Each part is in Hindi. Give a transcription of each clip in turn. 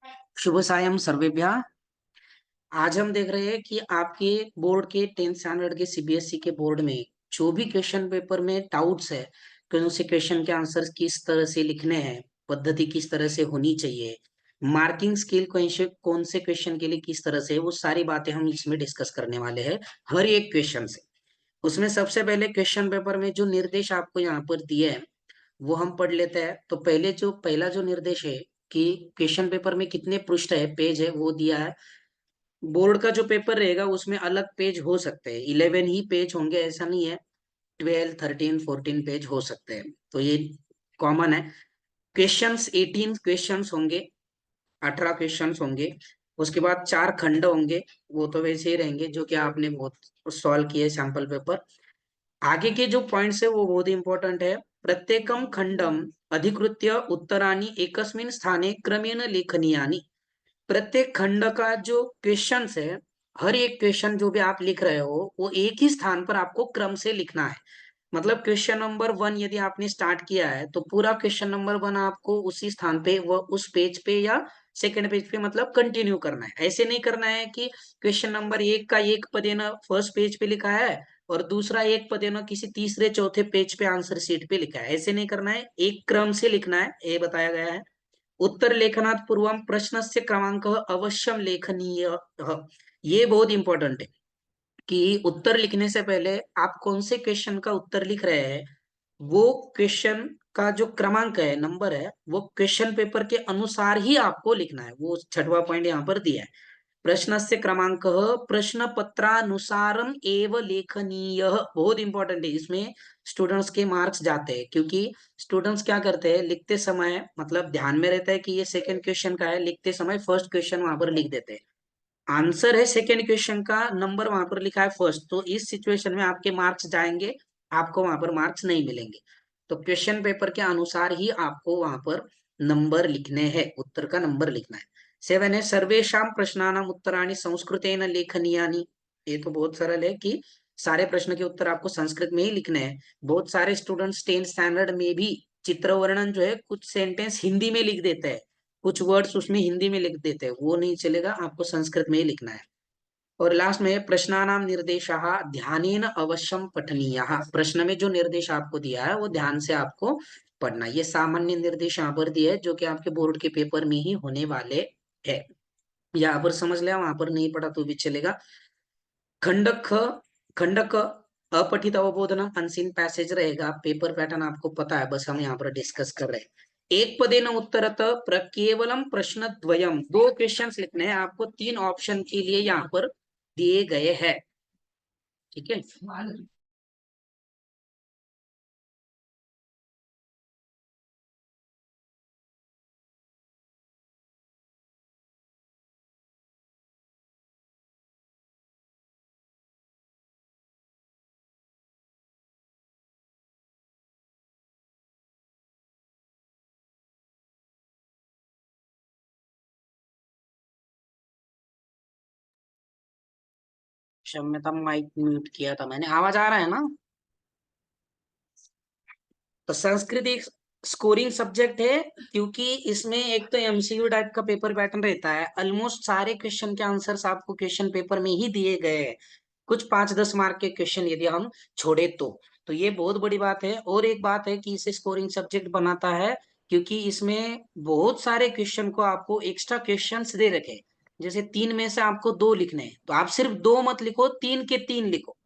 शुभ सायं सर्वेभ्यः। आज हम देख रहे हैं कि आपके बोर्ड के 10th स्टैंडर्ड के सीबीएसई के बोर्ड में जो भी क्वेश्चन पेपर में डाउट्स है, कौन से क्वेश्चन के आंसर्स किस तरह से लिखने हैं, पद्धति किस तरह से होनी चाहिए, मार्किंग स्केल कौन से क्वेश्चन के लिए किस तरह से, वो सारी बातें हम इसमें डिस्कस करने वाले हैं हर एक क्वेश्चन से। उसमें सबसे पहले क्वेश्चन पेपर में जो निर्देश आपको यहाँ पर दिए हैं वो हम पढ़ लेते हैं। तो पहला जो निर्देश है कि क्वेश्चन पेपर में कितने पृष्ठ है, पेज है, वो दिया है। बोर्ड का जो पेपर रहेगा उसमें अलग पेज हो सकते हैं, 11 ही पेज होंगे ऐसा नहीं है, 12 13 14 पेज हो सकते हैं, तो ये कॉमन है। क्वेश्चंस 18 क्वेश्चंस होंगे, 18 क्वेश्चंस होंगे। उसके बाद 4 खंड होंगे, वो तो वैसे ही रहेंगे जो कि आपने बहुत सॉल्व किए सैंपल पेपर। आगे के जो पॉइंट्स है वो बहुत इंपॉर्टेंट है। प्रत्येकम खंडम अधिकृत्य उत्तराणि एकस्मिन् स्थाने क्रमेण लेखनीयानि। प्रत्येक खंड का जो क्वेश्चन है, हर एक क्वेश्चन जो भी आप लिख रहे हो वो एक ही स्थान पर आपको क्रम से लिखना है। मतलब क्वेश्चन नंबर 1 यदि आपने स्टार्ट किया है तो पूरा क्वेश्चन नंबर 1 आपको उसी स्थान पे, वो उस पेज पे या सेकंड पेज पे मतलब कंटिन्यू करना है। ऐसे नहीं करना है कि क्वेश्चन नंबर 1 का एक पद है ना फर्स्ट पेज पे लिखा है और दूसरा एक पद है ना किसी तीसरे चौथे पेज पे आंसर शीट पे लिखा है। ऐसे नहीं करना है, एक क्रम से लिखना है, ये बताया गया है। उत्तर लेखनात् पूर्वं प्रश्नस्य क्रमांकः अवश्यम लेखनीयः। ये बहुत इंपॉर्टेंट है कि उत्तर लिखने से पहले आप कौन से क्वेश्चन का उत्तर लिख रहे हैं, वो क्वेश्चन का जो क्रमांक है, नंबर है, वो क्वेश्चन पेपर के अनुसार ही आपको लिखना है। वो छठवां पॉइंट यहाँ पर दिया है। प्रश्नस्य क्रमांकः प्रश्न पत्रानुसारम एव लेखनीयः। बहुत इंपॉर्टेंट है, इसमें स्टूडेंट्स के मार्क्स जाते हैं क्योंकि स्टूडेंट्स क्या करते हैं, लिखते समय मतलब ध्यान में रहता है कि ये सेकंड क्वेश्चन का है, लिखते समय फर्स्ट क्वेश्चन वहां पर लिख देते हैं। आंसर है सेकंड क्वेश्चन का, नंबर वहां पर लिखा है फर्स्ट, तो इस सिचुएशन में आपके मार्क्स जाएंगे, आपको वहां पर मार्क्स नहीं मिलेंगे। तो क्वेश्चन पेपर के अनुसार ही आपको वहां पर नंबर लिखने हैं, उत्तर का नंबर लिखना है। 7 है सर्वेशा प्रश्नानाम उत्तराणि संस्कृतेन लेखनीयानि। ये तो बहुत सरल है कि सारे प्रश्न के उत्तर आपको संस्कृत में ही लिखने हैं। बहुत सारे स्टूडेंट्स 10th स्टैंडर्ड में भी चित्र वर्णन जो है कुछ सेंटेंस हिंदी में लिख देते हैं, कुछ वर्ड्स उसमें हिंदी में लिख देते हैं, वो नहीं चलेगा, आपको संस्कृत में ही लिखना है। और लास्ट में प्रश्नानाम निर्देशाः ध्यानेन अवश्यम पठनीयः। प्रश्न में जो निर्देश आपको दिया है वो ध्यान से आपको पढ़ना। ये सामान्य निर्देश यहाँ पर दिए है जो कि आपके बोर्ड के पेपर में ही होने वाले है। यहाँ पर समझ लिया, वहां पर नहीं पढ़ा तो भी चलेगा। खंडक खंडक अपठित अवबोधनम अनसीन पैसेज रहेगा, पेपर पैटर्न आपको पता है, बस हम यहाँ पर डिस्कस कर रहे हैं। एक पदेन उत्तरत केवलम प्रश्न द्वयम, दो क्वेश्चंस लिखने हैं आपको, तीन ऑप्शन के लिए यहाँ पर दिए गए हैं। ठीक है। क्षम्यता, माइक म्यूट किया था मैंने, आवाज आ रहा है ना? तो संस्कृत एक स्कोरिंग सब्जेक्ट है क्योंकि इसमें एक तो एमसीक्यू टाइप का पेपर पैटर्न रहता है, ऑलमोस्ट सारे क्वेश्चन के आंसर्स आपको क्वेश्चन पेपर में ही दिए गए हैं। कुछ 5-10 मार्क के क्वेश्चन यदि हम छोड़े तो ये बहुत बड़ी बात है। और एक बात है कि इसे स्कोरिंग सब्जेक्ट बनाता है क्योंकि इसमें बहुत सारे क्वेश्चन को आपको एक्स्ट्रा क्वेश्चंस दे रखे हैं। जैसे 3 में से आपको 2 लिखने हैं तो आप सिर्फ 2 मत लिखो, 3 के 3 लिखो,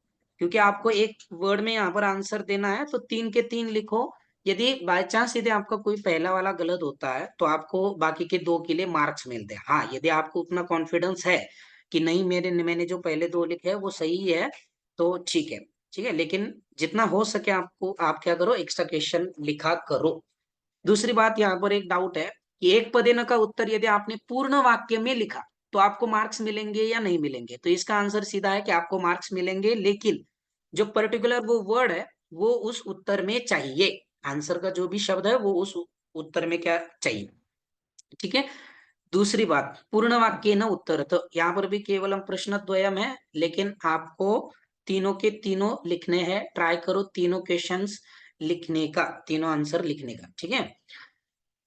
क्योंकि आपको एक वर्ड में यहाँ पर आंसर देना है, तो 3 के 3 लिखो। यदि बाय चांस यदि आपका कोई पहला वाला गलत होता है तो आपको बाकी के 2 के लिए मार्क्स मिलते हैं। हाँ, यदि आपको उतना कॉन्फिडेंस है कि नहीं मैंने जो पहले 2 लिखे हैं वो सही है तो ठीक है। ठीक है, लेकिन जितना हो सके आपको, आप क्या करो, एक्स्ट्रा क्वेश्चन लिखा करो। दूसरी बात, यहाँ पर एक डाउट है कि एक पदेन का उत्तर यदि आपने पूर्ण वाक्य में लिखा तो आपको मार्क्स मिलेंगे या नहीं मिलेंगे? तो इसका आंसर सीधा है कि आपको मार्क्स मिलेंगे, लेकिन जो पर्टिकुलर वो वर्ड है वो उस उत्तर में चाहिए। आंसर का जो भी शब्द है वो उस उत्तर में क्या चाहिए। ठीक है। दूसरी बात, पूर्ण वाक्य न उत्तर, तो यहाँ पर भी केवल हम प्रश्न द्वयम है, लेकिन आपको तीनों के तीनों लिखने हैं। ट्राई करो तीनों क्वेश्चंस लिखने का, तीनों आंसर लिखने का। ठीक है।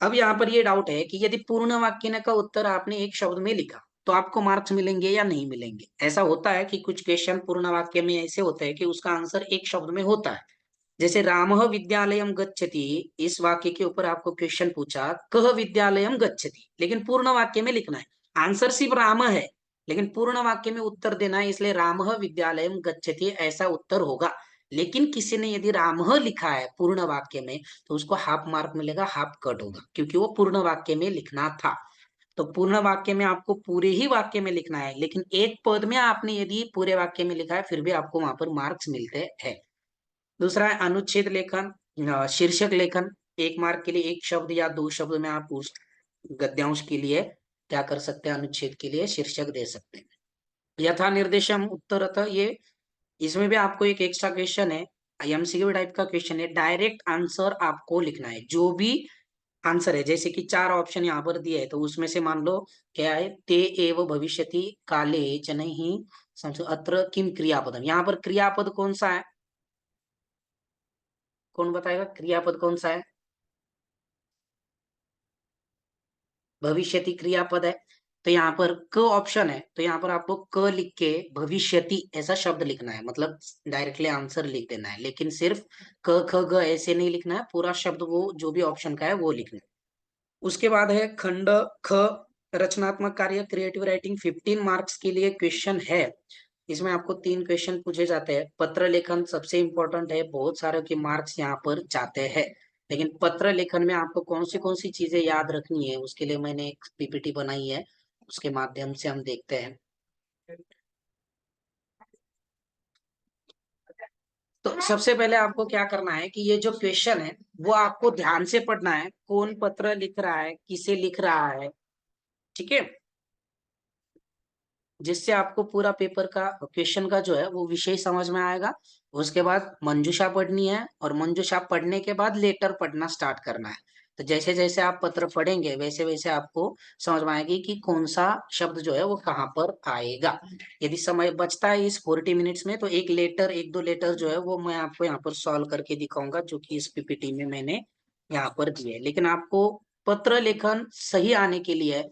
अब यहाँ पर ये डाउट है कि यदि पूर्ण वाक्य का उत्तर आपने एक शब्द में लिखा तो आपको मार्क्स मिलेंगे या नहीं मिलेंगे। ऐसा होता है कि कुछ क्वेश्चन पूर्ण वाक्य में ऐसे होते हैं कि उसका आंसर एक शब्द में होता है। जैसे रामः विद्यालयम गच्छति, इस वाक्य के ऊपर आपको क्वेश्चन पूछा कह विद्यालयम गच्छति, लेकिन पूर्ण वाक्य में लिखना है। आंसर सिर्फ राम है, लेकिन पूर्ण वाक्य में उत्तर देना है, इसलिए रामः विद्यालयम गच्छति ऐसा उत्तर होगा। लेकिन किसी ने यदि रामः लिखा है पूर्ण वाक्य में तो उसको हाफ मार्क मिलेगा, हाफ कट होगा, क्योंकि वो पूर्ण वाक्य में लिखना था। तो पूर्ण वाक्य में आपको पूरे ही वाक्य में लिखना है, लेकिन एक पद में आपने यदि पूरे वाक्य में लिखा है फिर भी आपको वहां पर मार्क्स मिलते हैं। दूसरा है अनुच्छेद लेखन, शीर्षक लेखन। एक मार्क के लिए एक शब्द या दो शब्द में आप उस गद्यांश के लिए क्या कर सकते हैं, अनुच्छेद के लिए शीर्षक दे सकते हैं। यथा निर्देशम उत्तरतः, ये इसमें भी आपको एक एक्स्ट्रा क्वेश्चन है, एमसीक्यू टाइप का क्वेश्चन है। डायरेक्ट आंसर आपको लिखना है, जो भी आंसर है। जैसे कि चार ऑप्शन यहाँ पर दिए है तो उसमें से मान लो क्या है, ते एव भविष्यति काले जनहि अत्र किम क्रियापदम, यहाँ पर क्रियापद कौन सा है, कौन बताएगा क्रियापद कौन सा है। भविष्यति क्रियापद है, तो यहाँ पर क ऑप्शन है, तो यहाँ पर आपको क लिख के भविष्यति ऐसा शब्द लिखना है, मतलब डायरेक्टली आंसर लिख देना है। लेकिन सिर्फ क ख ग ऐसे नहीं लिखना है, पूरा शब्द वो जो भी ऑप्शन का है वो लिखना है। उसके बाद है खंड ख, रचनात्मक कार्य क्रिएटिव राइटिंग, 15 मार्क्स के लिए क्वेश्चन है। इसमें आपको तीन क्वेश्चन पूछे जाते हैं। पत्र लेखन सबसे इंपॉर्टेंट है, बहुत सारे के मार्क्स यहाँ पर जाते हैं। लेकिन पत्र लेखन में आपको कौन सी चीजें याद रखनी है उसके लिए मैंने एक पीपीटी बनाई है, उसके माध्यम से हम देखते हैं। तो सबसे पहले आपको क्या करना है कि ये जो क्वेश्चन है वो आपको ध्यान से पढ़ना है, कौन पत्र लिख रहा है, किसे लिख रहा है, ठीक है, जिससे आपको पूरा पेपर का क्वेश्चन का जो है वो विषय समझ में आएगा। उसके बाद मंजूषा पढ़नी है, और मंजूषा पढ़ने के बाद लेटर पढ़ना स्टार्ट करना है। तो जैसे जैसे आप पत्र पढ़ेंगे वैसे वैसे आपको समझ में आएगी कि कौन सा शब्द जो है वो कहाँ पर आएगा। यदि समय बचता है इस 40 मिनट्स में तो एक लेटर, एक दो लेटर जो है वो मैं आपको यहाँ पर सॉल्व करके दिखाऊंगा, जो कि इस पीपीटी में मैंने यहाँ पर दिए है। लेकिन आपको पत्र लेखन सही आने के लिए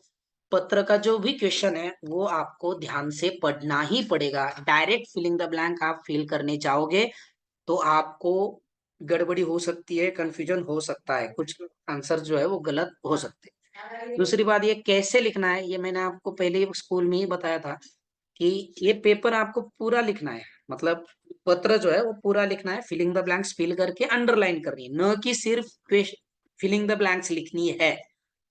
पत्र का जो भी क्वेश्चन है वो आपको ध्यान से पढ़ना ही पड़ेगा। डायरेक्ट फिलिंग द ब्लैंक आप फिल करने जाओगे तो आपको गड़बड़ी हो सकती है, कंफ्यूजन हो सकता है, कुछ आंसर जो है वो गलत हो सकते हैं। दूसरी बात ये कैसे लिखना है, ये मैंने आपको पहले ही स्कूल में ही बताया था कि ये पेपर आपको पूरा लिखना है, मतलब पत्र जो है वो पूरा लिखना है, फिलिंग द ब्लैंक्स फिल करके अंडरलाइन करनी है, न कि सिर्फ फिलिंग द ब्लैंक्स लिखनी है।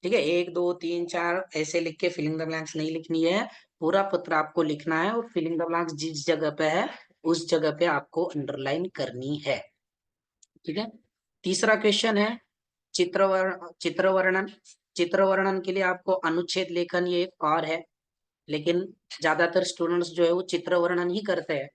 ठीक है, एक दो तीन चार ऐसे लिख के फिलिंग द ब्लैंक्स नहीं लिखनी है, पूरा पत्र आपको लिखना है, और फिलिंग द ब्लैंक्स जिस जगह पे है उस जगह पे आपको अंडरलाइन करनी है। ठीक है, तीसरा क्वेश्चन है चित्र वर्णन। चित्र वर्णन के लिए आपको अनुच्छेद लेखन ये एक और है, लेकिन ज्यादातर स्टूडेंट्स जो है वो चित्र वर्णन ही करते हैं,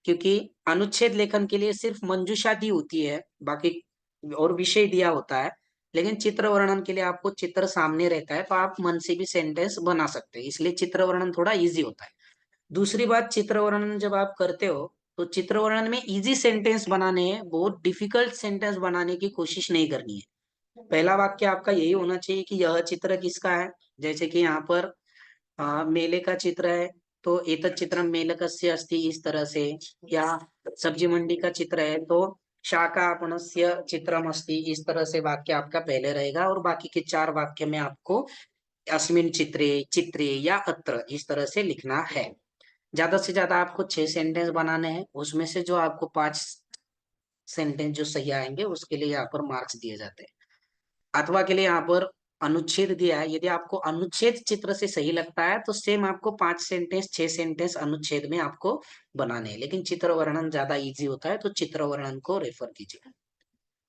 क्योंकि अनुच्छेद लेखन के लिए सिर्फ मंजूषा दी होती है, बाकी और विषय दिया होता है। लेकिन चित्र वर्णन के लिए आपको चित्र सामने रहता है तो आप मन से भी सेंटेंस बना सकते हैं, इसलिए चित्र वर्णन थोड़ा इजी होता है। दूसरी बात, चित्र वर्णन जब आप करते हो तो चित्र वर्णन में इजी सेंटेंस बनाने हैं, बहुत डिफिकल्ट सेंटेंस बनाने की कोशिश नहीं करनी है। पहला वाक्य आपका यही होना चाहिए कि यह चित्र किसका है। जैसे कि यहाँ पर मेले का चित्र है तो एतत् चित्रम मेलकस्य अस्ति, इस तरह से। या सब्जी मंडी का चित्र है तो शाकापणस्य चित्रम अस्ति, इस तरह से वाक्य आपका पहले रहेगा, और बाकी के चार वाक्य में आपको अस्मिन् चित्रे, चित्रे या अत्र इस तरह से लिखना है। ज्यादा से ज्यादा आपको 6 सेंटेंस बनाने हैं, उसमें से जो आपको 5 सेंटेंस जो सही आएंगे उसके लिए यहाँ पर मार्क्स दिए जाते हैं। अथवा के लिए यहाँ पर अनुच्छेद दिया है, यदि आपको अनुच्छेद चित्र से सही लगता है तो सेम आपको 5 सेंटेंस 6 सेंटेंस अनुच्छेद में आपको बनाने हैं, लेकिन चित्र वर्णन ज्यादा इजी होता है तो चित्र वर्णन को रेफर कीजिए।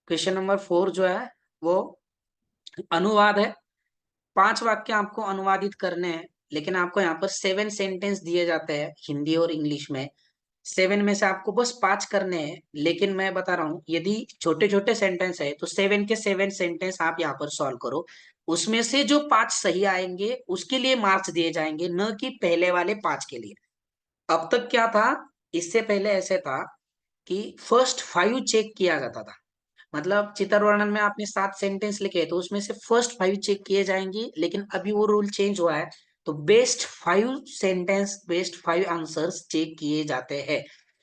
क्वेश्चन नंबर 4 जो है वो अनुवाद है। 5 वाक्य आपको अनुवादित करने हैं, लेकिन आपको यहाँ पर 7 सेंटेंस दिए जाते हैं हिंदी और इंग्लिश में। 7 में से आपको बस 5 करने हैं, लेकिन मैं बता रहा हूँ यदि छोटे छोटे सेंटेंस है तो 7 के 7 सेंटेंस आप यहाँ पर सॉल्व करो, उसमें से जो 5 सही आएंगे उसके लिए मार्क्स दिए जाएंगे, न कि पहले वाले 5 के लिए। अब तक क्या था, इससे पहले ऐसे था कि फर्स्ट 5 चेक किया जाता था, मतलब चित्र वर्णन में आपने 7 सेंटेंस लिखे हैं, तो उसमें से फर्स्ट 5 चेक किए जाएंगे, लेकिन अभी वो रूल चेंज हुआ है, तो best 5 sentence, best 5 answers check किए जाते हैं।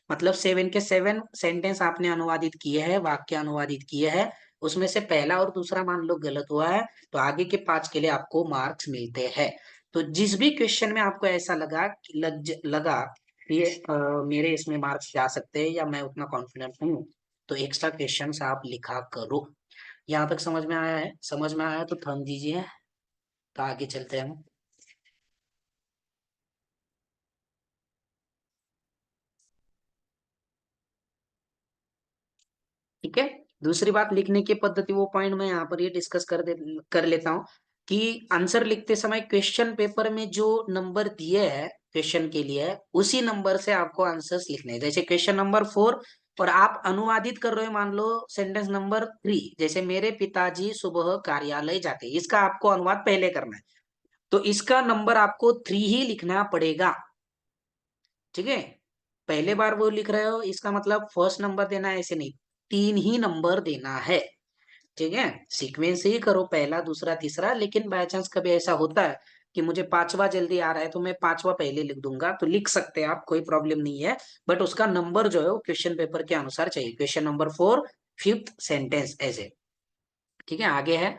मतलब 7 के 7 सेंटेंस आपने अनुवादित किए हैं, वाक्य अनुवादित किए हैं, उसमें से पहला और दूसरा मान लो गलत हुआ है, तो आगे के 5 के लिए आपको मार्क्स मिलते हैं। तो जिस भी क्वेश्चन में आपको ऐसा लगा कि मेरे इसमें मार्क्स जा सकते हैं या मैं उतना कॉन्फिडेंट हूँ, तो एक्स्ट्रा क्वेश्चंस आप लिखा करो। यहाँ तक समझ में आया है? समझ में आया है तो थम दीजिए, तो आगे चलते हैं हम। ठीक है। दूसरी बात, लिखने की पद्धति, वो पॉइंट मैं यहाँ पर ये डिस्कस कर लेता हूँ कि आंसर लिखते समय क्वेश्चन पेपर में जो नंबर दिए हैं क्वेश्चन के लिए, उसी नंबर से आपको आंसर्स लिखने हैं। जैसे क्वेश्चन नंबर 4 और आप अनुवादित कर रहे हो, मान लो सेंटेंस नंबर 3, जैसे मेरे पिताजी सुबह कार्यालय जाते हैं, इसका आपको अनुवाद पहले करना है, तो इसका नंबर आपको 3 ही लिखना पड़ेगा। ठीक है। पहले बार वो लिख रहे हो, इसका मतलब फर्स्ट नंबर देना है ऐसे नहीं, 3 ही नंबर देना है। ठीक है। सीक्वेंस ही करो, पहला दूसरा तीसरा, लेकिन बाय चांस कभी ऐसा होता है कि मुझे पांचवा जल्दी आ रहा है, तो मैं पांचवा पहले लिख दूंगा, तो लिख सकते हैं आप, कोई प्रॉब्लम नहीं है। बट उसका नंबर जो है वो क्वेश्चन पेपर के अनुसार चाहिए। क्वेश्चन नंबर 4, फिफ्थ सेंटेंस ऐसे। ठीक है। आगे है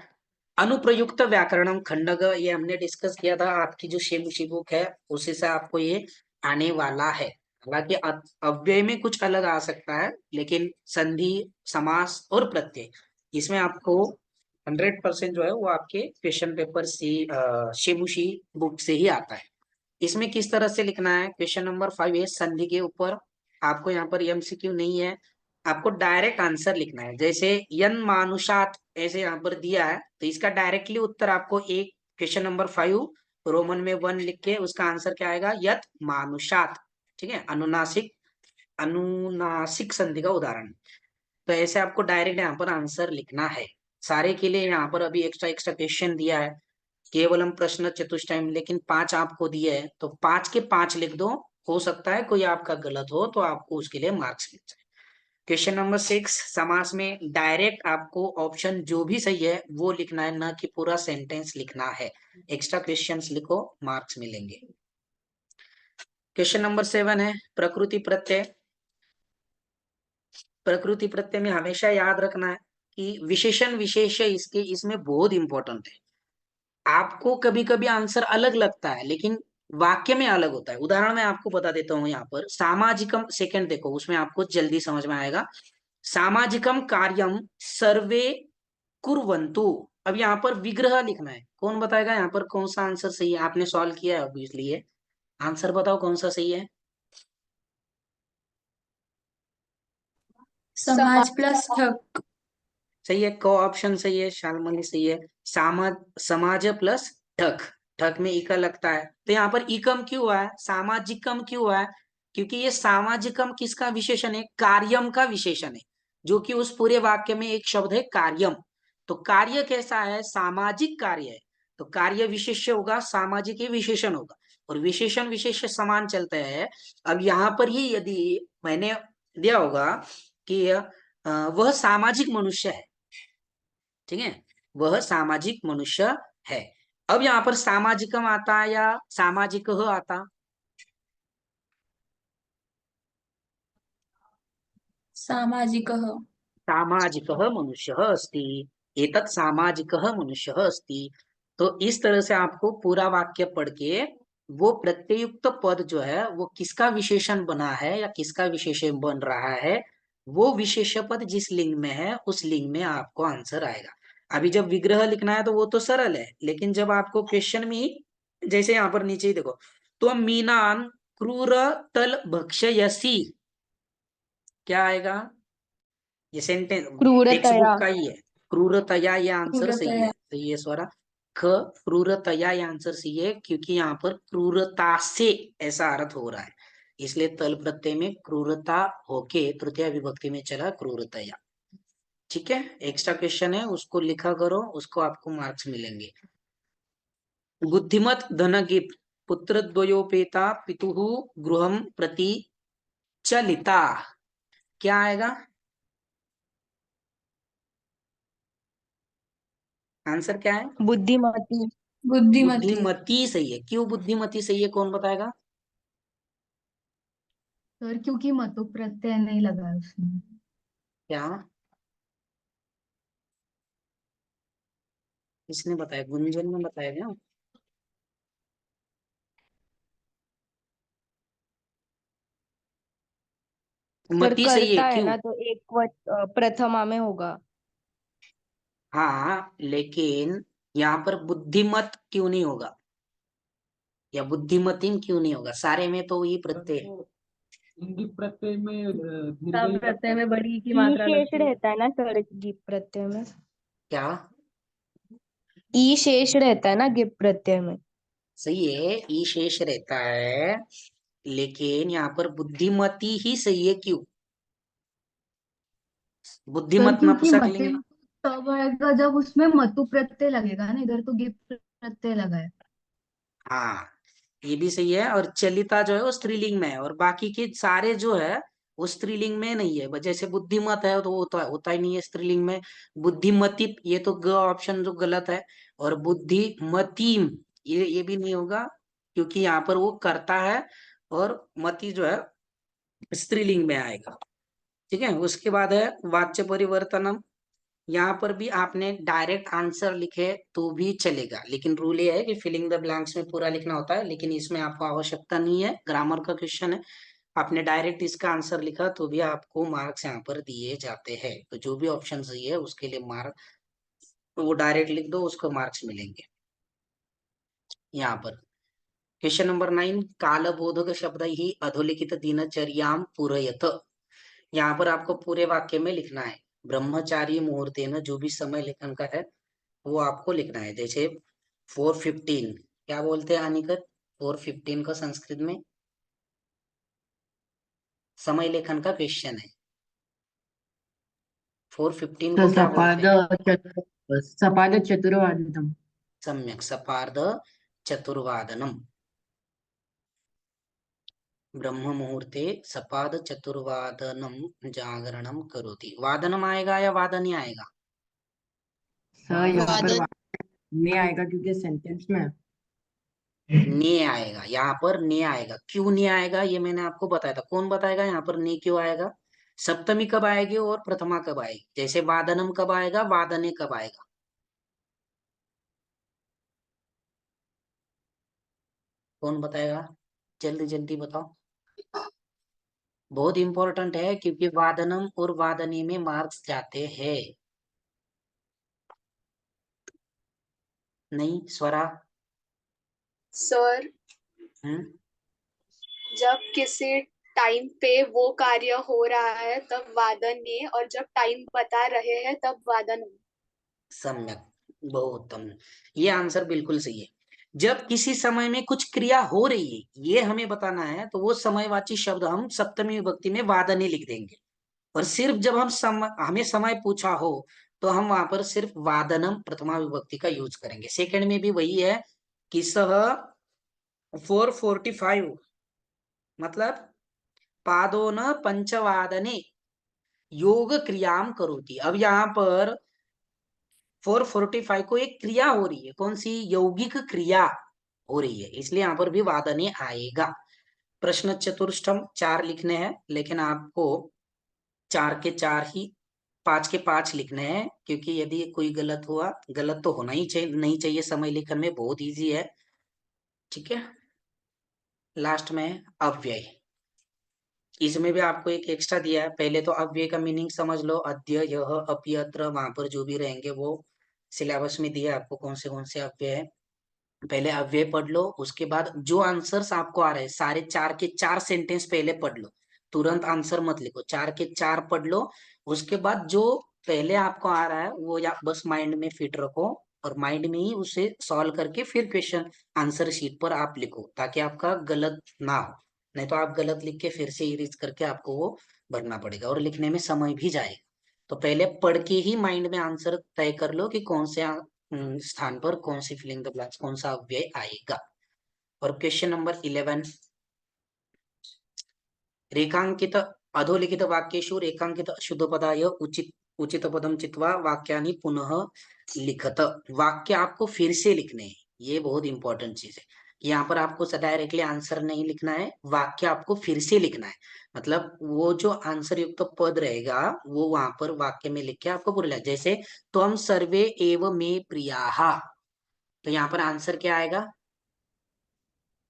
अनुप्रयुक्त व्याकरणम खंडग, ये हमने डिस्कस किया था, आपकी जो शेमुशी बुक है उसी से आपको ये आने वाला है। हालांकि अव्यय में कुछ अलग आ सकता है, लेकिन संधि, समास और प्रत्यय, इसमें आपको 100% जो है वो आपके क्वेश्चन पेपर से शेमुशी बुक से ही आता है। इसमें किस तरह से लिखना है, क्वेश्चन नंबर 5 है संधि के ऊपर, आपको यहाँ पर एमसीक्यू नहीं है, आपको डायरेक्ट आंसर लिखना है। जैसे यन मानुषात ऐसे यहाँ पर दिया है, तो इसका डायरेक्टली उत्तर आपको एक क्वेश्चन नंबर 5 रोमन में 1 लिख के उसका आंसर क्या आएगा, यत मानुषात। ठीक है। अनुनासिक, अनुनासिक संधि का उदाहरण। तो ऐसे आपको डायरेक्ट यहाँ पर आंसर लिखना है। सारे के लिए यहाँ पर अभी एक्स्ट्रा एक्स्ट्रा क्वेश्चन दिया है, केवलम प्रश्न चतुष्टय में, लेकिन 5 आपको दिए है, तो 5 के 5 लिख दो। हो सकता है कोई आपका गलत हो, तो आपको उसके लिए मार्क्स मिल जाए। क्वेश्चन नंबर 6, समास में डायरेक्ट आपको ऑप्शन जो भी सही है वो लिखना है, ना कि पूरा सेंटेंस लिखना है। एक्स्ट्रा क्वेश्चंस लिखो, मार्क्स मिलेंगे। क्वेश्चन नंबर 7 है प्रकृति प्रत्यय। प्रकृति प्रत्यय में हमेशा याद रखना है कि विशेषण विशेष इसके इसमें बहुत इंपॉर्टेंट है। आपको कभी कभी आंसर अलग लगता है, लेकिन वाक्य में अलग होता है। उदाहरण मैं आपको बता देता हूँ यहाँ पर, सामाजिकम, सेकंड देखो, उसमें आपको जल्दी समझ में आएगा। सामाजिकम कार्यम सर्वे कुर्वन्तु। अब यहाँ पर विग्रह लिखना है, कौन बताएगा यहाँ पर कौन सा आंसर सही है? आपने सॉल्व किया है अभी, इसलिए आंसर बताओ कौन सा सही है। समाज प्लस ठग। सही है, क ऑप्शन सही है, शालमली सही है। समाज, समाज प्लस ठक, ठक में इका लगता है, तो यहाँ पर इकम क्यों हुआ है, सामाजिकम क्यों हुआ है? क्योंकि ये सामाजिकम किसका विशेषण है, कार्यम का विशेषण है, जो कि उस पूरे वाक्य में एक शब्द है कार्यम। तो कार्य कैसा है, सामाजिक कार्य है, तो कार्य विशेष्य होगा, सामाजिक ही विशेषण होगा, और विशेषण विशेष्य समान चलते हैं। अब यहाँ पर ही यदि मैंने दिया होगा कि वह सामाजिक मनुष्य है, ठीक है, वह सामाजिक मनुष्य है। अब यहाँ पर सामाजिकम आता या सामाजिक आता? सामाजिकः। सामाजिक मनुष्य अस्ति, एतत् सामाजिक मनुष्य अस्ति। तो इस तरह से आपको पूरा वाक्य पढ़ के वो प्रत्ययुक्त पद जो है वो किसका विशेषण बना है या किसका विशेषण बन रहा है, वो विशेष पद जिस लिंग में है उस लिंग में आपको आंसर आएगा। अभी जब विग्रह लिखना है तो वो तो सरल है, लेकिन जब आपको क्वेश्चन में जैसे यहाँ पर नीचे ही देखो, तो मीनान क्रूर तल भक्षयसी, क्या आएगा? ये सेंटेंस टेक्स्ट क्रूरतया। बुक का ही है। क्रूरतया ये आंसर सही है, क्रूरतया। तो ये स्वरा ख, क्रूरतया ये आंसर सही है, क्योंकि यहाँ पर क्रूरता से ऐसा अर्थ हो रहा है, इसलिए तल प्रत्यय में क्रूरता होके तृतीय विभक्ति में चला क्रूरतया। ठीक है। एक्स्ट्रा क्वेश्चन है, उसको लिखा करो, उसको आपको मार्क्स मिलेंगे। बुद्धिमत धनगित पुत्रद्वयोपेता पितुः गृहं प्रति चलिता, क्या आएगा? आंसर क्या है? बुद्धिमती। बुद्धिमती। बुद्धिमती सही है। क्यों बुद्धिमती सही है, कौन बताएगा? सर क्योंकि मतु प्रत्यय नहीं लगा है उसमें। क्या किसने बताया? गुंजन ने बताया क्या? सर मती सही है, करता है क्यों? ना तो प्रथमा में होगा। हाँ, लेकिन यहाँ पर बुद्धिमत क्यों नहीं होगा, या बुद्धिमतीम क्यों नहीं होगा? सारे में तो ये प्रत्यय है। इंगित प्रत्यय में सब दीर्घ प्रत्यय में बड़ी की ई मात्रा शेष लगती है। रहता है ना सर गिप प्रत्यय में। क्या? ई शेष रहता है ना गिप प्रत्यय में। सही है, ई शेष रहता है, लेकिन यहाँ पर बुद्धिमती ही सही है। क्यों? सर बुद्धिमत क्योंकि नपुंसकलिंग है। मतिम तब आएगा जब उसमें मतु प्रत्यय लगेगा ना, इधर तो गिप प्रत्यय लगा है। हाँ, ये भी सही है। और चलिता जो है वो स्त्रीलिंग में है, और बाकी के सारे जो है वो स्त्रीलिंग में नहीं है। जैसे बुद्धिमत है तो वो होता ही नहीं है स्त्रीलिंग में। बुद्धिमती, ये तो ग ऑप्शन जो गलत है। और बुद्धिमतीम, ये भी नहीं होगा, क्योंकि यहाँ पर वो करता है, और मति जो है स्त्रीलिंग में आएगा। ठीक है, उसके बाद है वाच्य परिवर्तनम। यहाँ पर भी आपने डायरेक्ट आंसर लिखे तो भी चलेगा, लेकिन रूल ये है कि फिलिंग द ब्लैंक्स में पूरा लिखना होता है, लेकिन इसमें आपको आवश्यकता नहीं है, ग्रामर का क्वेश्चन है। आपने डायरेक्ट इसका आंसर लिखा तो भी आपको मार्क्स यहाँ पर दिए जाते हैं। तो जो भी ऑप्शन सही है उसके लिए मार्क, वो डायरेक्ट लिख दो, उसको मार्क्स मिलेंगे। यहाँ पर क्वेश्चन नंबर 9, काल बोधक शब्द ही अधोलिखित दिनचर्याम पूरयत। यहाँ पर आपको पूरे वाक्य में लिखना है। ब्रह्मचारी मुहूर्तेन, जो भी समय लेखन का है वो आपको लिखना है। जैसे 4:15 क्या बोलते हैं अनिकत? 4:15 का संस्कृत में समय लेखन का क्वेश्चन है। 4:15 को क्या बोलते हैं? सपाद चतुर्वादितम। सम्यक, सपार्ध चतुर्वादनम। ब्रह्म मुहूर्ते सपाद चतुर्वादनम जागरणम करोति। वादनम आएगा या वादनी आएगा? सर यहाँ पर वादन। नहीं आएगा क्योंकि सेंटेंस में है। ने आएगा, यहाँ पर ने आएगा। क्यों ने आएगा ये मैंने आपको बताया था। कौन बताएगा यहाँ पर ने क्यों आएगा? सप्तमी कब आएगी और प्रथमा कब आएगी? जैसे वादनम कब आएगा, वादने कब आएगा? कौन बताएगा? जल्दी जल्दी बताओ। बहुत इंपॉर्टेंट है, क्योंकि वादनम और वादनी में मार्क्स जाते हैं। नहीं स्वरा? सर हम्म, जब किसी टाइम पे वो कार्य हो रहा है तब वादन ने, और जब टाइम बता रहे हैं तब वादन हो। सम्यक, बहुत उत्तम। ये आंसर बिल्कुल सही है। जब किसी समय में कुछ क्रिया हो रही है ये हमें बताना है, तो वो समयवाची शब्द हम सप्तमी विभक्ति में वादने लिख देंगे। और सिर्फ जब हमें समय पूछा हो तो हम वहां पर सिर्फ वादनम प्रथमा विभक्ति का यूज करेंगे। सेकंड में भी वही है कि सह 4:45, मतलब पादो न पंचवादने योग क्रियाम करोति। अब यहाँ पर 4:45 को एक क्रिया हो रही है, कौन सी? यौगिक क्रिया हो रही है, इसलिए यहाँ पर भी वादने आएगा। प्रश्न चतुष्टयम 4 लिखने हैं, लेकिन आपको 4 के 4 ही, 5 के 5 लिखने हैं, क्योंकि यदि कोई गलत हुआ, गलत तो होना ही चाहिए, नहीं चाहिए समय लेखन में, बहुत इजी है। ठीक है, लास्ट में अव्यय। इसमें भी आपको एक एक्स्ट्रा दिया है। पहले तो अव्यय का मीनिंग समझ लो, अद्य यह अप्यत्र, वहां पर जो भी रहेंगे वो सिलेबस में दिया है आपको कौन से अव्यय है। पहले अव्यय पढ़ लो, उसके बाद जो आंसर्स आपको आ रहे हैं सारे 4 के 4 सेंटेंस पहले पढ़ लो। तुरंत आंसर मत लिखो, 4 के 4 पढ़ लो। उसके बाद जो पहले आपको आ रहा है वो या बस माइंड में फिट रखो, और माइंड में ही उसे सॉल्व करके फिर क्वेश्चन आंसर शीट पर आप लिखो, ताकि आपका गलत ना हो। नहीं तो आप गलत लिख के फिर से इरेज करके आपको वो भरना पड़ेगा, और लिखने में समय भी जाएगा। तो पहले पढ़ के ही माइंड में आंसर तय कर लो कि कौन से स्थान पर कौन सी फिलिंग द ब्लैंक्स, कौन सा अव्यय आएगा। और क्वेश्चन नंबर 11, रेखांकित अधोलिखित वाक्येषु रेखांकित शुद्ध पदाय उचित उचित पदम चित्वा वाक्यानि पुनः लिखत। वाक्य आपको फिर से लिखने हैं, ये बहुत इंपॉर्टेंट चीज है। यहाँ पर आपको डायरेक्टली आंसर नहीं लिखना है, वाक्य आपको फिर से लिखना है। मतलब वो जो आंसर युक्त पद रहेगा वो वहां पर वाक्य में लिख के आपको पूरा लिखना है। जैसे त्वम सर्वे एव मे प्रियाः, तो यहाँ पर आंसर क्या आएगा?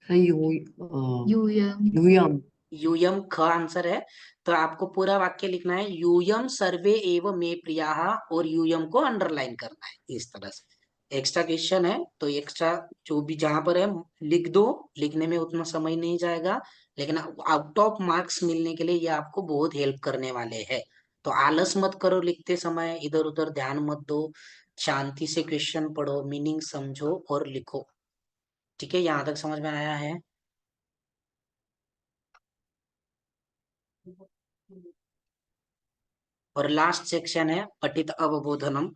सर यूयम यूयम यूयम ख आंसर है। तो आपको पूरा वाक्य लिखना है, यूयम सर्वे एव मे प्रियाः, और यूयम को अंडरलाइन करना है इस तरह से। एक्स्ट्रा क्वेश्चन है तो एक्स्ट्रा जो भी जहां पर है लिख दो, लिखने में उतना समय नहीं जाएगा, लेकिन आउट ऑफ मार्क्स मिलने के लिए ये आपको बहुत हेल्प करने वाले हैं। तो आलस मत करो, लिखते समय इधर उधर ध्यान मत दो, शांति से क्वेश्चन पढ़ो, मीनिंग समझो और लिखो। ठीक है, यहाँ तक समझ में आया है? और लास्ट सेक्शन है पठित अवबोधनम।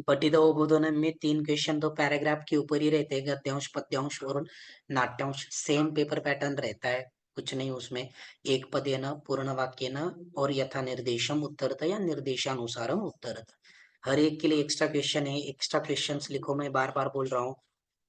पठित अवबोधनम में 3 क्वेश्चन तो पैराग्राफ के ऊपर ही रहते हैं, गद्यांश पद्यांश और नाट्यांश। सेम पेपर पैटर्न रहता है, कुछ नहीं उसमें। एक पदे न, पूर्ण वाक्य न, और यथा निर्देशम उत्तरत या निर्देशानुसारम उत्तरत। हर एक के लिए एक्स्ट्रा क्वेश्चन है, एक्स्ट्रा क्वेश्चन लिखो, मैं बार बार बोल रहा हूँ।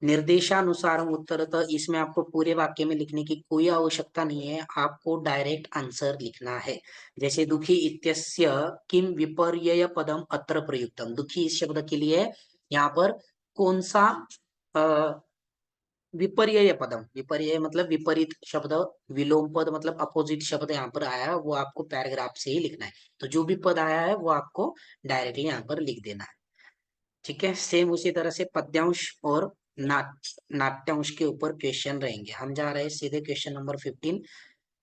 निर्देशानुसार उत्तरत, इसमें आपको पूरे वाक्य में लिखने की कोई आवश्यकता नहीं है, आपको डायरेक्ट आंसर लिखना है। जैसे दुखी इत्यस्य किम विपर्यय पदम अत्र प्रयुक्तम, दुखी इस शब्द के लिए यहाँ पर कौन सा विपर्यय पदम, विपर्यय मतलब विपरीत शब्द, विलोम पद मतलब अपोजिट शब्द यहाँ पर आया है, वो आपको पैराग्राफ से ही लिखना है। तो जो भी पद आया है वो आपको डायरेक्टली यहाँ पर लिख देना है। ठीक है, सेम उसी तरह से पद्यांश और नाट्यांश के ऊपर क्वेश्चन रहेंगे। हम जा रहे हैं सीधे क्वेश्चन नंबर 15,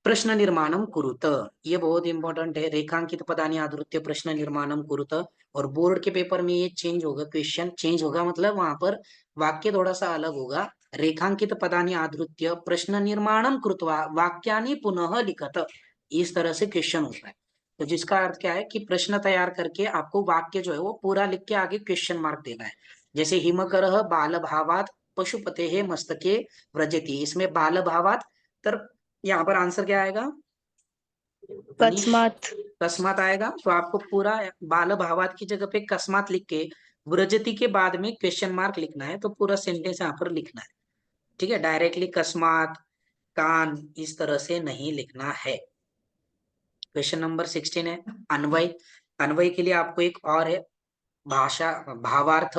प्रश्न निर्माणम कुरुत। ये बहुत इंपॉर्टेंट है, रेखांकित पदानि आधृत्य प्रश्न निर्माणम कुरुत। और बोर्ड के पेपर में ये चेंज होगा, क्वेश्चन चेंज होगा, मतलब वहां पर वाक्य थोड़ा सा अलग होगा। रेखांकित पदानि आधृत्य प्रश्न निर्माणम कृत्वा वाक्यानि पुनः लिखत, इस तरह से क्वेश्चन होता है। तो जिसका अर्थ क्या है कि प्रश्न तैयार करके आपको वाक्य जो है वो पूरा लिख के आगे क्वेश्चन मार्क देना है। जैसे हिमकरः बाल भावात पशुपते मस्तके व्रजति, इसमें बाल भावात, तर यहाँ पर आंसर क्या आएगा? अनीश, कस्मात। कस्मात आएगा। तो आपको पूरा बाल भावात की जगह पे कस्मात लिख के व्रजति के बाद में क्वेश्चन मार्क लिखना है, तो पूरा सेंटेंस यहाँ पर लिखना है। ठीक है, डायरेक्टली कस्मात कान इस तरह से नहीं लिखना है। क्वेश्चन नंबर 16 है अन्वय। अन्वय के लिए आपको एक और है भाषा भावार्थ,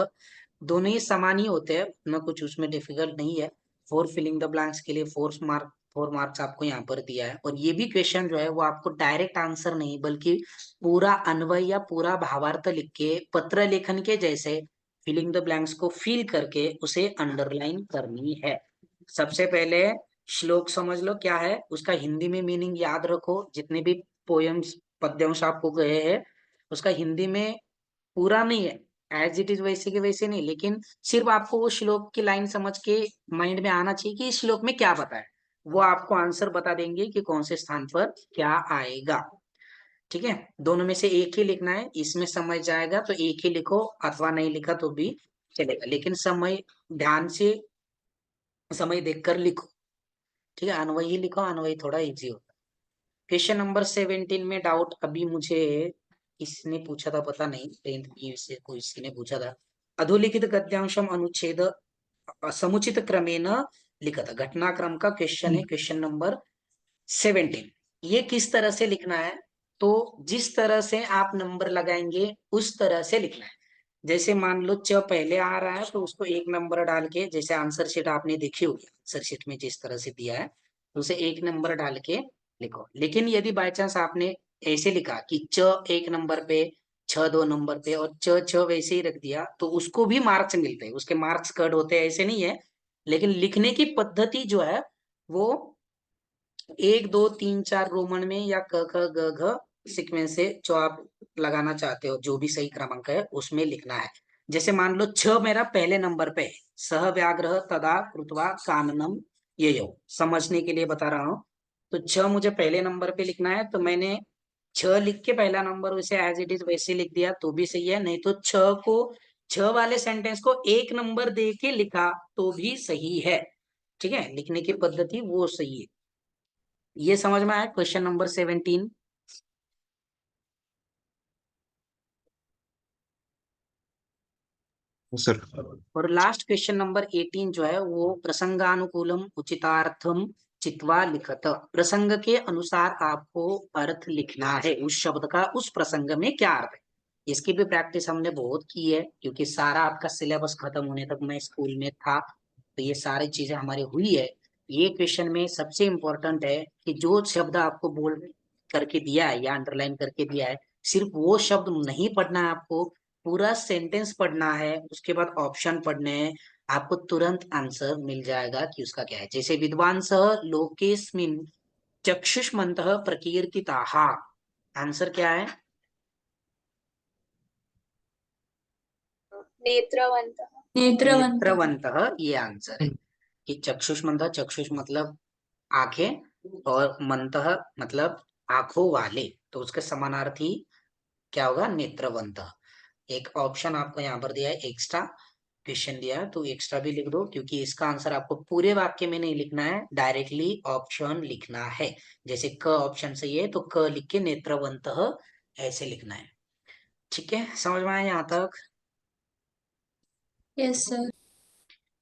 दोनों ही समान ही होते हैं, उतना कुछ उसमें डिफिकल्ट नहीं है। फॉर फिलिंग द ब्लैंक्स के लिए 4 मार्क्स आपको यहाँ पर दिया है। और ये भी क्वेश्चन जो है वो आपको डायरेक्ट आंसर नहीं बल्कि पूरा अन्वय या पूरा भावार्थ लिख के पत्र लेखन के जैसे फिलिंग द ब्लैंक्स को फिल करके उसे अंडरलाइन करनी है। सबसे पहले श्लोक समझ लो क्या है, उसका हिंदी में मीनिंग याद रखो। जितने भी पोयम्स पद्यांश आपको गए हैं उसका हिंदी में पूरा नहीं है, एज इट इज वैसे के वैसे नहीं, लेकिन सिर्फ आपको वो श्लोक की लाइन समझ के माइंड में आना चाहिए कि इस श्लोक में क्या बताया, वो आपको आंसर बता देंगे कि कौन से स्थान पर क्या आएगा। ठीक है, दोनों में से एक ही लिखना है, इसमें समझ जाएगा तो एक ही लिखो, अथवा नहीं लिखा तो भी चलेगा, लेकिन समय ध्यान से समय देखकर लिखो। ठीक है, अनवय ही लिखो, अनवय थोड़ा इजी होता है। क्वेश्चन नंबर 17 में डाउट अभी मुझे किसने पूछा था पता नहीं, 10th की से कोई किसी ने पूछा था। अधोलिखित गद्यांशम अनुच्छेद समुचित क्रमेण लिखत, घटनाक्रम का क्वेश्चन है, क्वेश्चन नंबर 17। ये किस तरह से लिखना है? तो जिस तरह से आप नंबर लगाएंगे उस तरह से लिखना है। जैसे मान लो च पहले आ रहा है तो उसको 1 नंबर डाल के, जैसे आंसर शीट आपने देखी होगी, आंसर शीट में जिस तरह से दिया है उसे 1 नंबर डाल के लिखो। लेकिन यदि बाय चांस आपने ऐसे लिखा कि च 1 नंबर पे, छ 2 नंबर पे और च छ वैसे ही रख दिया तो उसको भी मार्क्स मिलते हैं, उसके मार्क्स कट होते हैं, ऐसे नहीं है। लेकिन लिखने की पद्धति जो है वो 1 2 3 4 रोमन में या क ख ग घ सीक्वेंस से जो आप लगाना चाहते हो, जो भी सही क्रमांक है उसमें लिखना है। जैसे मान लो छ मेरा पहले नंबर पे है, सह व्याग्रह तदा कृत्वा काननम ये यो, समझने के लिए बता रहा हूँ। तो छ मुझे पहले नंबर पे लिखना है, तो मैंने छ लिख के पहला नंबर उसे एज इट इज वैसे लिख दिया तो भी सही है, नहीं तो छ वाले सेंटेंस को 1 नंबर दे के लिखा तो भी सही है। ठीक है, लिखने की पद्धति वो सही है। ये समझ में आया क्वेश्चन नंबर 17? सर। और लास्ट क्वेश्चन नंबर 18 जो है वो प्रसंगानुकूलम उचितार्थम चित्वा लिखत। प्रसंग के अनुसार आपको अर्थ लिखना है उस शब्द का, उस प्रसंग में क्या अर्थ है। इसकी भी प्रैक्टिस हमने बहुत की है, क्योंकि सारा आपका सिलेबस खत्म होने तक मैं स्कूल में था, तो ये सारी चीजें हमारी हुई है। ये क्वेश्चन में सबसे इम्पोर्टेंट है कि जो शब्द आपको बोल्ड करके दिया है या अंडरलाइन करके दिया है, सिर्फ वो शब्द नहीं पढ़ना है आपको, पूरा सेंटेंस पढ़ना है, उसके बाद ऑप्शन पढ़ने हैं, आपको तुरंत आंसर मिल जाएगा कि उसका क्या है। जैसे विद्वांसः लोकेस्मिन् चक्षुष्मन्तः प्रकीर्तिताः, आंसर क्या है? नेत्रवन्तः। नेत्रवन्तः। नेत्रवन्तः, ये आंसर है कि चक्षुष्मन्तः, चक्षुष मतलब आंखें और मंतः मतलब आंखों वाले, तो उसके समानार्थी क्या होगा? नेत्रवन्तः। एक ऑप्शन आपको यहाँ पर दिया है, एक्स्ट्रा क्वेश्चन दिया है, तो एक्स्ट्रा भी लिख दो, क्योंकि इसका आंसर आपको पूरे वाक्य में नहीं लिखना है, डायरेक्टली ऑप्शन लिखना है। जैसे क ऑप्शन सही है तो क लिख के नेत्रवन्तः ऐसे लिखना है। ठीक है, समझ में आया यहाँ तक? Yes sir.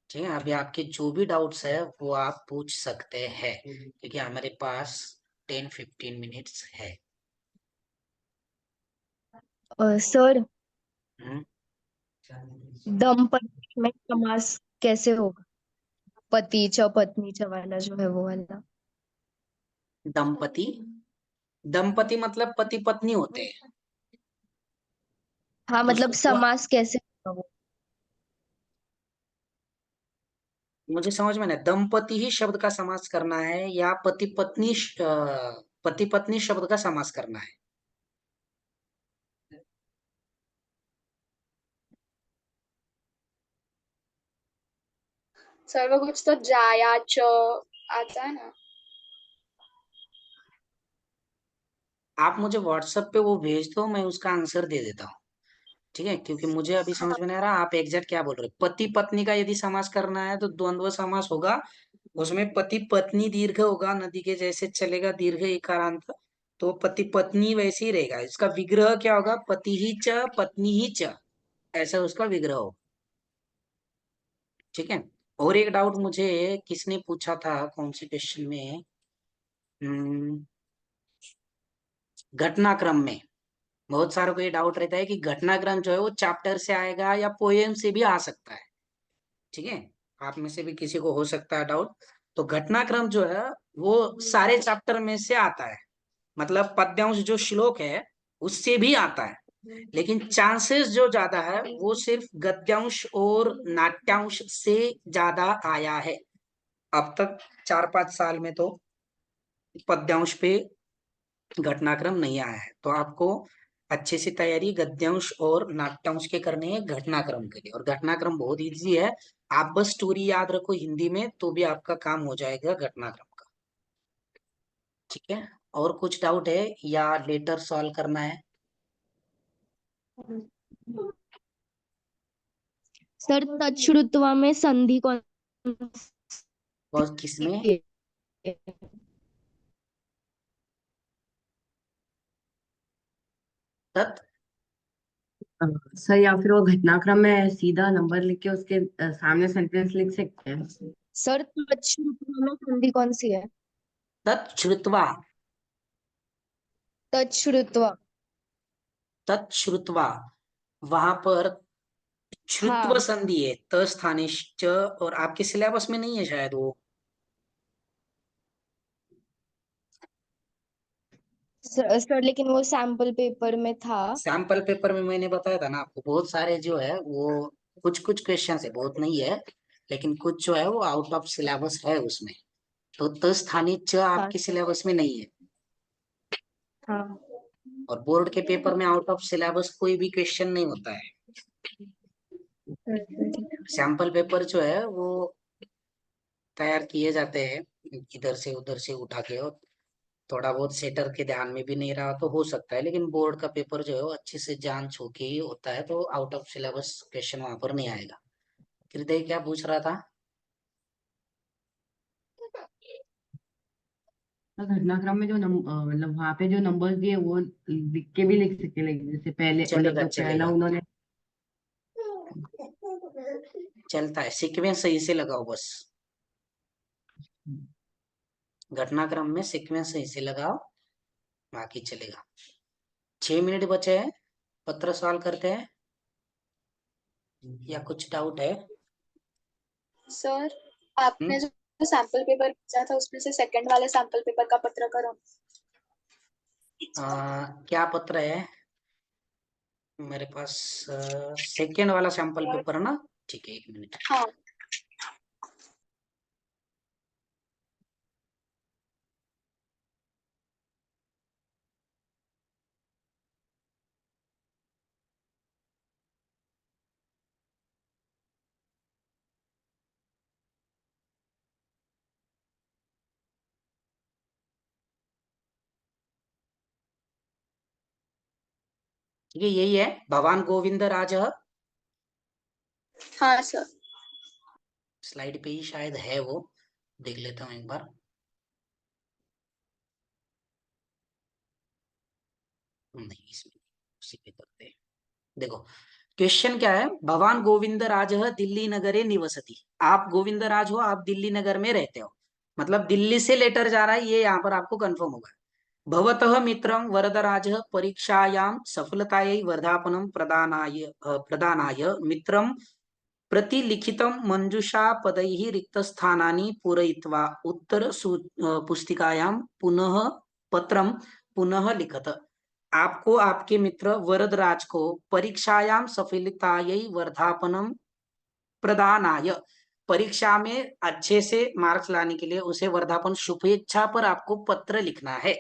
ठीक है, अभी आपके जो भी डाउट्स है वो आप पूछ सकते हैं, क्योंकि हमारे पास 10-15 मिनट्स है। सर, हम्म, दंपति में समास कैसे होगा? पति च पत्नी च वाला जो है वो वाला। दंपति, दंपति मतलब पति पत्नी होते हैं। हाँ, मतलब उसको समास कैसे होगा वो? मुझे समझ में नहीं, दंपति ही शब्द का समास करना है या पति पत्नी शब्द का समास करना है? सर्व कुछ तो जायाच आता है ना। आप मुझे व्हाट्सएप पे वो भेज दो, मैं उसका आंसर दे देता हूँ। ठीक है, क्योंकि मुझे अभी समझ में नहीं आ रहा आप एग्जैक्ट क्या बोल रहे हो। पति पत्नी का यदि समास करना है तो द्वंद्व समास होगा, उसमें पति पत्नी दीर्घ होगा, नदी के जैसे चलेगा दीर्घ इकारांत, तो पति पत्नी वैसे ही रहेगा। इसका विग्रह क्या होगा? पति ही च पत्नी ही च, ऐसा उसका विग्रह हो। ठीक है, और एक डाउट मुझे किसने पूछा था, कौन से क्वेश्चन में, हम्म, घटनाक्रम में बहुत सारों को ये डाउट रहता है कि घटनाक्रम जो है वो चैप्टर से आएगा या पोएम से भी आ सकता है। ठीक है, आप में से भी किसी को हो सकता है डाउट। तो घटनाक्रम जो है वो सारे चैप्टर में से आता है, मतलब पद्यांश जो श्लोक है उससे भी आता है, लेकिन चांसेस जो ज्यादा है वो सिर्फ गद्यांश और नाट्यांश से ज्यादा आया है। अब तक 4-5 साल में तो पद्यांश पे घटनाक्रम नहीं आया है, तो आपको अच्छे से तैयारी गद्यांश और नाट्यांश के करने हैं घटनाक्रम के लिए। और घटनाक्रम बहुत इजी है, आप बस स्टोरी याद रखो हिंदी में तो भी आपका काम हो जाएगा घटनाक्रम का। ठीक है, और कुछ डाउट है या लेटर सॉल्व करना है? सर, तच्छ्रुत्वा में संधि कौन और किसमें? सी है? तत् सर, या फिर वो घटनाक्रम में सीधा नंबर लिख के उसके सामने सेंटेंस लिख सकते हैं। सर, तच्छ्रुत्वा में संधि कौन सी है? तच्छ्रुत्वा, तच्छ्रुत्वा। तच्छ्रुत्वा, वहां पर श्रुत्व हाँ संधि है त स्थाने च, और आपके सिलेबस में नहीं है शायद वो। सर, लेकिन वो सैम्पल पेपर में था। सैंपल पेपर में मैंने बताया था ना आपको, बहुत सारे जो है वो कुछ कुछ क्वेश्चन है, बहुत नहीं है, लेकिन कुछ जो है वो आउट ऑफ सिलेबस है उसमें। तो त स्थानीय च हाँ आपके सिलेबस में नहीं है, हाँ। और बोर्ड के पेपर में आउट ऑफ सिलेबस कोई भी क्वेश्चन नहीं होता है। ठीक है। सैंपल पेपर जो है वो तैयार किए जाते हैं इधर से उधर से उठा के, और थोड़ा बहुत सेटर के ध्यान में भी नहीं रहा तो हो सकता है, लेकिन बोर्ड का पेपर जो है वो अच्छे से जान छू के ही होता है, तो आउट ऑफ सिलेबस क्वेश्चन वहां पर नहीं आएगा। हृदय क्या पूछ रहा था? तो घटनाक्रम में जो मतलब वहां पे जो नंबर्स दिए वो लिख के भी लिख सकते हैं, जैसे पहले मतलब चलेगा जो पहला चलेगा, उन्होंने। चलता है, सीक्वेंस सही से लगाओ बस, घटनाक्रम में सीक्वेंस सही से लगाओ, बाकी चलेगा। 6 मिनट बचे हैं, पत्र सॉल्व करते हैं या कुछ डाउट है? सर आपने जो सैंपल पेपर भेजा था उसमें से सेकंड वाले सैंपल पेपर का पत्र करो। क्या पत्र है मेरे पास? सेकेंड वाला सैंपल पेपर है ना? ठीक है, 1 मिनट। हाँ ठीक है, यही है, भगवान गोविंद राज। हाँ सर। स्लाइड पे ही शायद है वो, देख लेता हूँ एक बार। नहीं, इसमें उसी पे करते हैं। देखो क्वेश्चन क्या है, भगवान गोविंद राज दिल्ली नगरे निवसति। आप गोविंद राज हो, आप दिल्ली नगर में रहते हो, मतलब दिल्ली से लेटर जा रहा है, ये यहाँ पर आपको कंफर्म होगा। भवतः मित्रं वरदराज परीक्षायां सफलतायै वर्धापनं प्रदानाय मित्रं प्रतिलिखितं मंजूषा पदैः रिक्तस्थानानि पूरयित्वा उत्तर पुस्तिकायां पुनः पत्रं पुनः लिखत। आपको आपके मित्र वरदराज को परीक्षायां सफलतायै वर्धापनं प्रदानाय, परीक्षा में अच्छे से मार्क्स लाने के लिए उसे वर्धापन शुभेच्छा पर आपको पत्र लिखना है।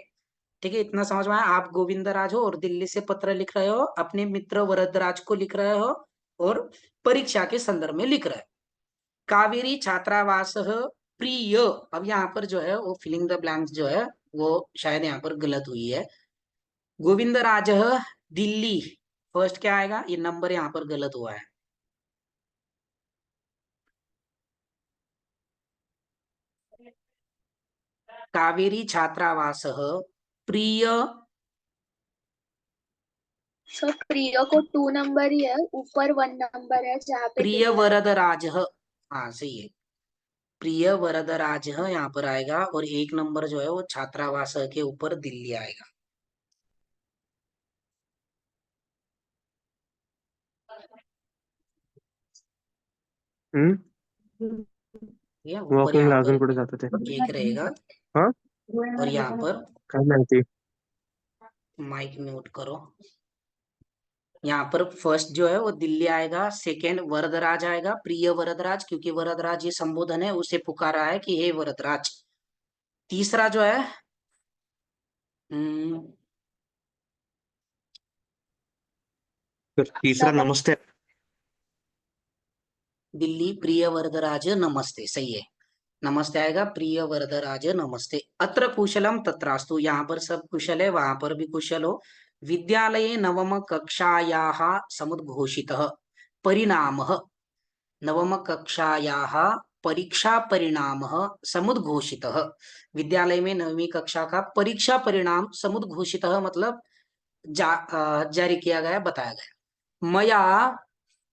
ठीक है, इतना समझ में आया? आप गोविंदराज हो और दिल्ली से पत्र लिख रहे हो, अपने मित्र वरदराज को लिख रहे हो और परीक्षा के संदर्भ में लिख रहे हो। कावेरी छात्रावास प्रिय, अब यहाँ पर जो है वो फिलिंग द ब्लैंक्स जो है वो शायद यहाँ पर गलत हुई है। गोविंदराज दिल्ली, फर्स्ट क्या आएगा? ये नंबर यहाँ पर गलत हुआ है। कावेरी छात्रावास प्रिय, सर प्रिय को 2 नंबर ही है, ऊपर 1 नंबर है जहाँ पे प्रिय दिल्ली है। वरदराज, हाँ सही है, प्रिय वरदराज यहाँ पर आएगा और 1 नंबर जो है वो छात्रावास के ऊपर दिल्ली आएगा। ठीक है, ऊपर वॉकिंग यहाँ लाजन कुठे पर जात होते? एक रहेगा हा और यहाँ पर काय माहिती. माइक म्यूट करो। यहाँ पर फर्स्ट जो है वो दिल्ली आएगा, सेकेंड वरदराज आएगा, प्रिय वरदराज, क्योंकि वरदराज ये संबोधन है, उसे पुकारा है कि हे वरदराज। तीसरा जो है तर तीसरा नमस्ते. दिल्ली प्रिय वरदराज नमस्ते, सही है, नमस्ते आएगा, प्रिय वरदराज नमस्ते। अत्र कुशलम तत्रास्तु, यहाँ पर सब कुशल है, वहां पर भी कुशल हो। विद्यालये नवम कक्षायाः समुद्घोषितः परिणामः, नवम कक्षायाः परीक्षा परिणामः समुद्घोषितः। विद्यालय में 9वीं कक्षा का परीक्षा परिणाम समुद्घोषितः मतलब जारी किया गया, बताया गया। मया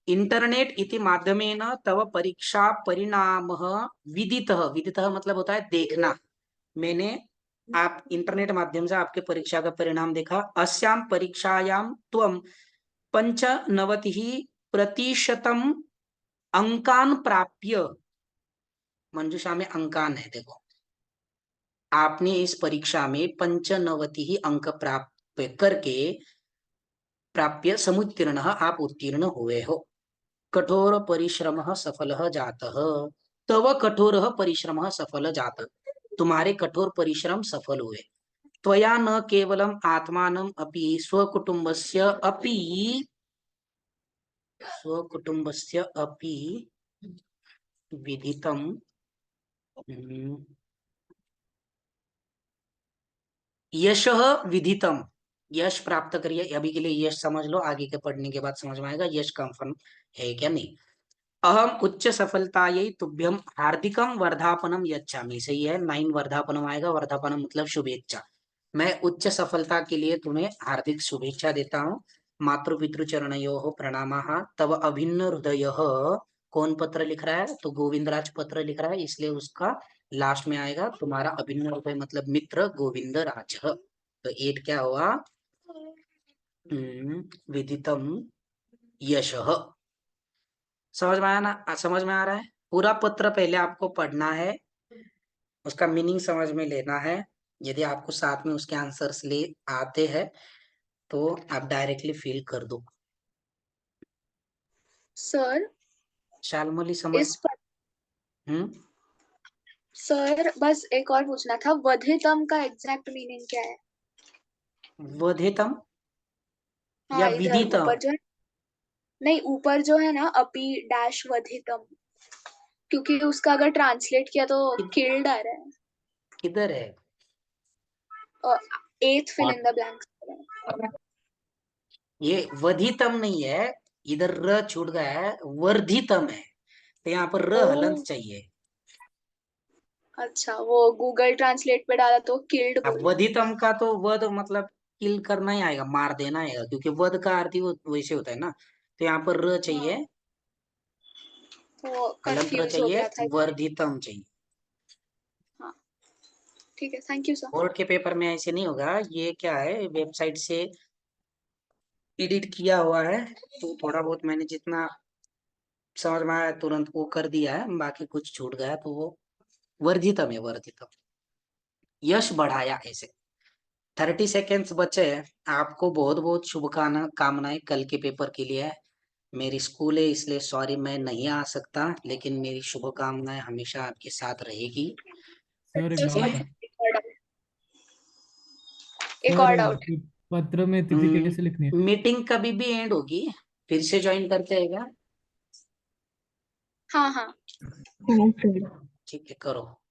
इंटरनेट इति माध्यमेन तव परीक्षा परिणामः विदितः, विदितः मतलब होता है देखना, मैंने आप इंटरनेट माध्यम से आपके परीक्षा का परिणाम देखा। अस्यां परीक्षायां त्वं 95% अंकान प्राप्य, मंजूषा में अंकान है, देखो आपने इस परीक्षा में 95 अंक प्राप्त करके, प्राप्य समुत्तीर्ण, आप उत्तीर्ण हुए हो। कठोर परिश्रम सफल जातः, तव कठोर परिश्रम सफल जात, तुम्हारे कठोर परिश्रम सफल हुए। त्वया न केवलम आत्मानम अपि स्वकुटुंबस्य अपि विदितम, यशः विदितम, यश प्राप्त करिए। अभी के लिए यश समझ लो, आगे के पढ़ने के बाद समझ में आएगा यश कंफर्म है क्या नहीं। अहम उच्च सफलतायै तुभ्यम हार्दिकम वर्धापनम यच्छामि, सही है, 9 वर्धापनम आएगा, वर्धापनम मतलब शुभेच्छा। मैं उच्च सफलता के लिए तुम्हें हार्दिक शुभेच्छा देता हूँ। मातृपितृचरणयोः प्रणामाः, तव अभिन्न हृदयः कौन पत्र लिख रहा है, तो गोविंदराज पत्र लिख रहा है, इसलिए उसका लास्ट में आएगा तुम्हारा अभिन्न रूप है, मतलब मित्र गोविंदराज। तो 8 क्या हुआ, विदितम यशः। समझ में आया ना, समझ में आ रहा है? पूरा पत्र पहले आपको पढ़ना है, उसका मीनिंग समझ में लेना है। यदि आपको साथ में उसके आंसर्स ले आते हैं तो आप डायरेक्टली फिल कर दो। सर शालमली समझ। इस पर हम्म सर बस एक और पूछना था, वधितम का एग्जैक्ट मीनिंग क्या है? वधितम या हाँ, इधर विदितम? ऊपर जो है, नहीं ऊपर जो है ना, अपि डैश वधितम, क्योंकि उसका अगर ट्रांसलेट किया तो किल्ड आ रहा है, किधर है? और 8th fill in the blanks. ये वधितम नहीं है, इधर र छूट गया है, वर्धितम है, तो यहाँ पर र हलंत चाहिए। अच्छा, वो गूगल ट्रांसलेट पे डाला तो किल्ड अब बोला। वधितम का तो वध मतलब किल करना ही आएगा, मार देना आएगा, क्योंकि वध का अर्थ ही वो वैसे होता है ना। तो यहाँ पर र चाहिए, वो हलंत र कंफ्यूज हो चाहिए, गया था। वर्धितम चाहिए। हाँ, ठीक है, थैंक यू सर। बोर्ड के पेपर में ऐसे नहीं होगा, ये क्या है, वेबसाइट से एडिट किया हुआ है, तो थोड़ा बहुत मैंने जितना समझ में आया तुरंत वो कर दिया है, बाकी कुछ छूट गया तो वो वर्धितम है, वर्धितम। यश बढ़ाया ऐसे। 30 सेकेंड्स बचे हैं, आपको बहुत बहुत शुभकामनाएं कल के पेपर के लिए। मेरी स्कूल है इसलिए सॉरी मैं नहीं आ सकता, लेकिन मेरी शुभकामनाएं हमेशा आपके साथ रहेगी। सर एक ठीक डाउट है? था। एक और सर डाउट है। पत्र में तिथि कैसे लिखनी है? मीटिंग कभी भी एंड होगी, फिर से ज्वाइन करते हैं क्या? हाँ हाँ। हाँ सर। ठीक है, करो।